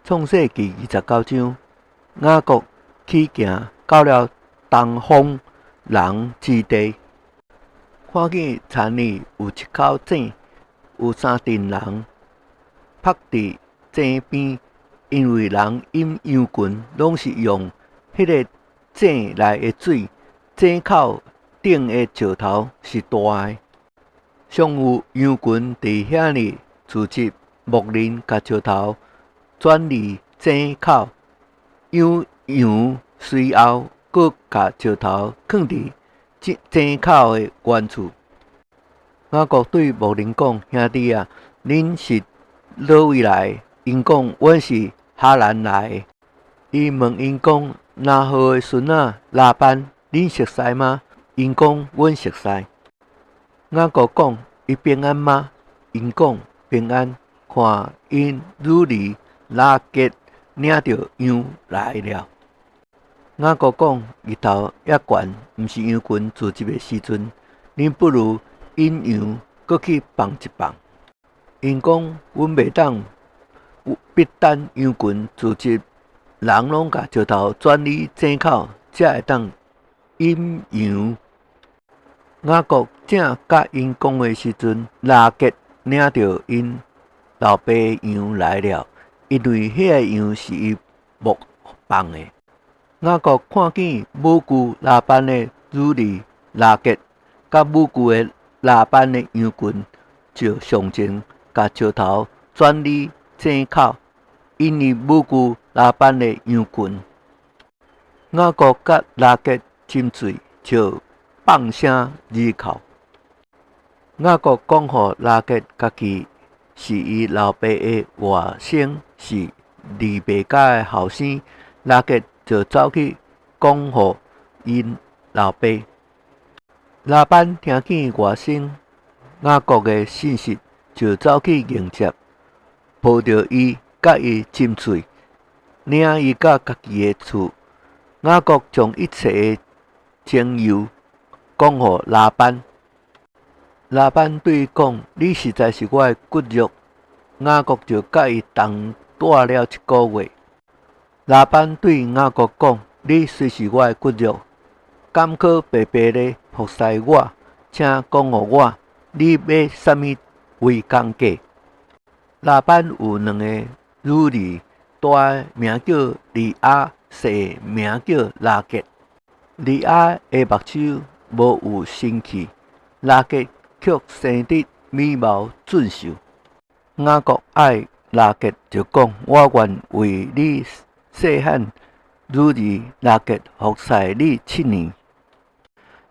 创世纪29章，雅各起行到了东方人之地，看见田里有一口井，有3群人趴伫井边，因为人饮羊群拢是用迄个井内的水，井口顶的石头是大的，尚有羊群伫遐里聚集，牧人甲石头转离井口，羊随后搁甲石头放伫井口的原处。雅各对牧人讲：“兄弟啊，恁是叨位来的？”因讲：“阮是哈兰来的。”伊问因讲：“拿号的孙仔拉班，恁熟悉吗？”因讲：“阮熟悉。”雅各讲：“伊平安吗？”因讲：“平安。”看因女儿拉结领着羊来了。雅各讲：“日头也悬，毋是羊群聚集的时阵，恁不如引羊搁去放一放。”因讲：“阮袂当，必等羊群聚集，人拢甲石头转离井口，才会当引羊。”雅各正甲因讲的时阵，拉结领着因老爸的羊来了，因为迄个羊是伊牧放的。雅各看见母牛拉班的女儿拉结，甲母牛的拉班的羊群，就上前甲石头转离井口，因为母牛拉班的羊群。雅各甲拉结斟水，就放声而哭。雅各讲互拉结家己是伊老爸的外甥，是利百加的后生，拉结就走去讲互因老爸。拉班听见外甥雅各的信息，就走去迎接，抱着伊，甲伊斟水，领伊到家己的厝。雅各将一切的情由讲互拉班。拉班对伊讲：“你实在是我的骨肉。”雅各就甲伊同住了1个月。拉班对雅各讲：“你虽是我的骨肉，敢可白白的服侍我？请讲互我，你要啥物为工价？”拉班有2个女儿，大的名叫利亚，小的名叫拉结。利亚的目睭无有生气，拉结却生得美貌俊秀。雅各爱拉结，就讲：“我愿为你细汉女儿拉结服侍你7年。”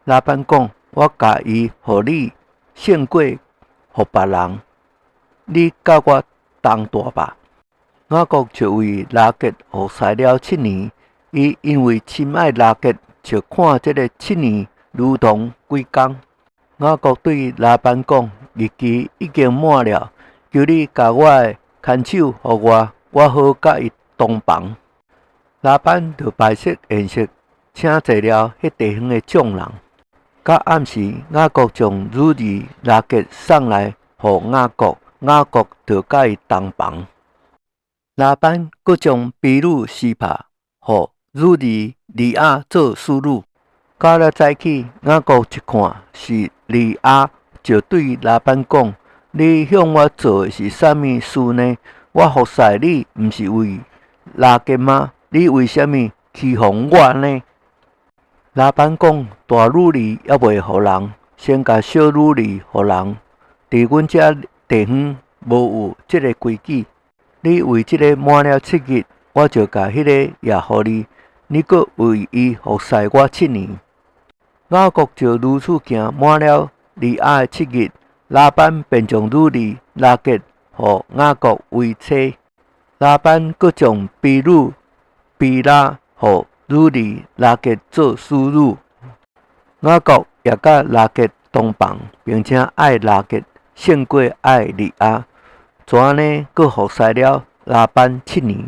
拉班讲：“我甲伊互你，胜过互别人。你甲我同住吧。”雅各就为拉结服侍了7年。伊因为深爱拉结，就看这个7年如同几工。雅各对拉班讲：“日期已经满了，求你甲我的牵手互我好甲伊同房。”拉班就摆设宴席，请坐了迄地方的众人。到暗时，雅各将女儿拉结送来互雅各，雅各就甲伊同房。拉班阁将婢女西帕互女儿利亚做侍女。到了早起，雅各一看是利亚，就对拉班讲：“你向我做的是啥物事呢？我服侍你，毋是为拉结吗？你为什么欺负我呢？”拉班讲：“大女儿还未互人，先甲小女儿互人。伫阮遮地方无有即个规矩。你为即个满了7日，我就甲迄个也互你。你阁为伊服侍我7年。”雅各就如此行，满了利亚的7日，拉班便将女儿拉结互雅各为妻。拉班阁将婢女毗拉互女儿拉结做侍女。雅各也甲拉结同房，并且爱拉结胜过爱利亚。怎呢？阁服侍了拉班7年。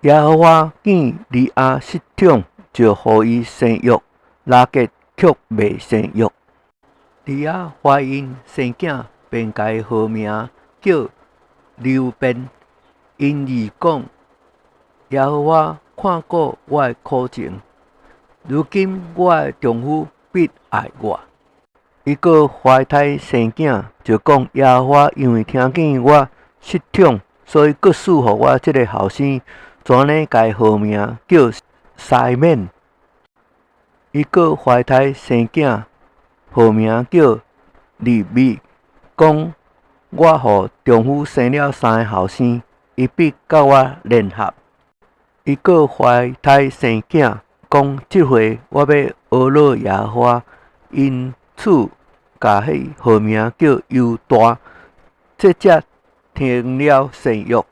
耶和华见利亚失宠，就予伊生育，拉结却未生育。利亚怀孕生囝，便改号名叫流便，因而讲耶和华看顾我的苦情，如今我的丈夫必爱我。伊搁怀胎生囝，就讲耶和华因为听见我失宠，所以搁赐予我这个后生，怎呢？家号名叫西缅。伊搁怀胎生囝，号名叫利米，讲我互丈夫生了3个后生，伊必甲我联合。伊搁怀胎生囝，讲即回我要讹落耶和华，因此甲迄号名叫犹大，这才停了生育。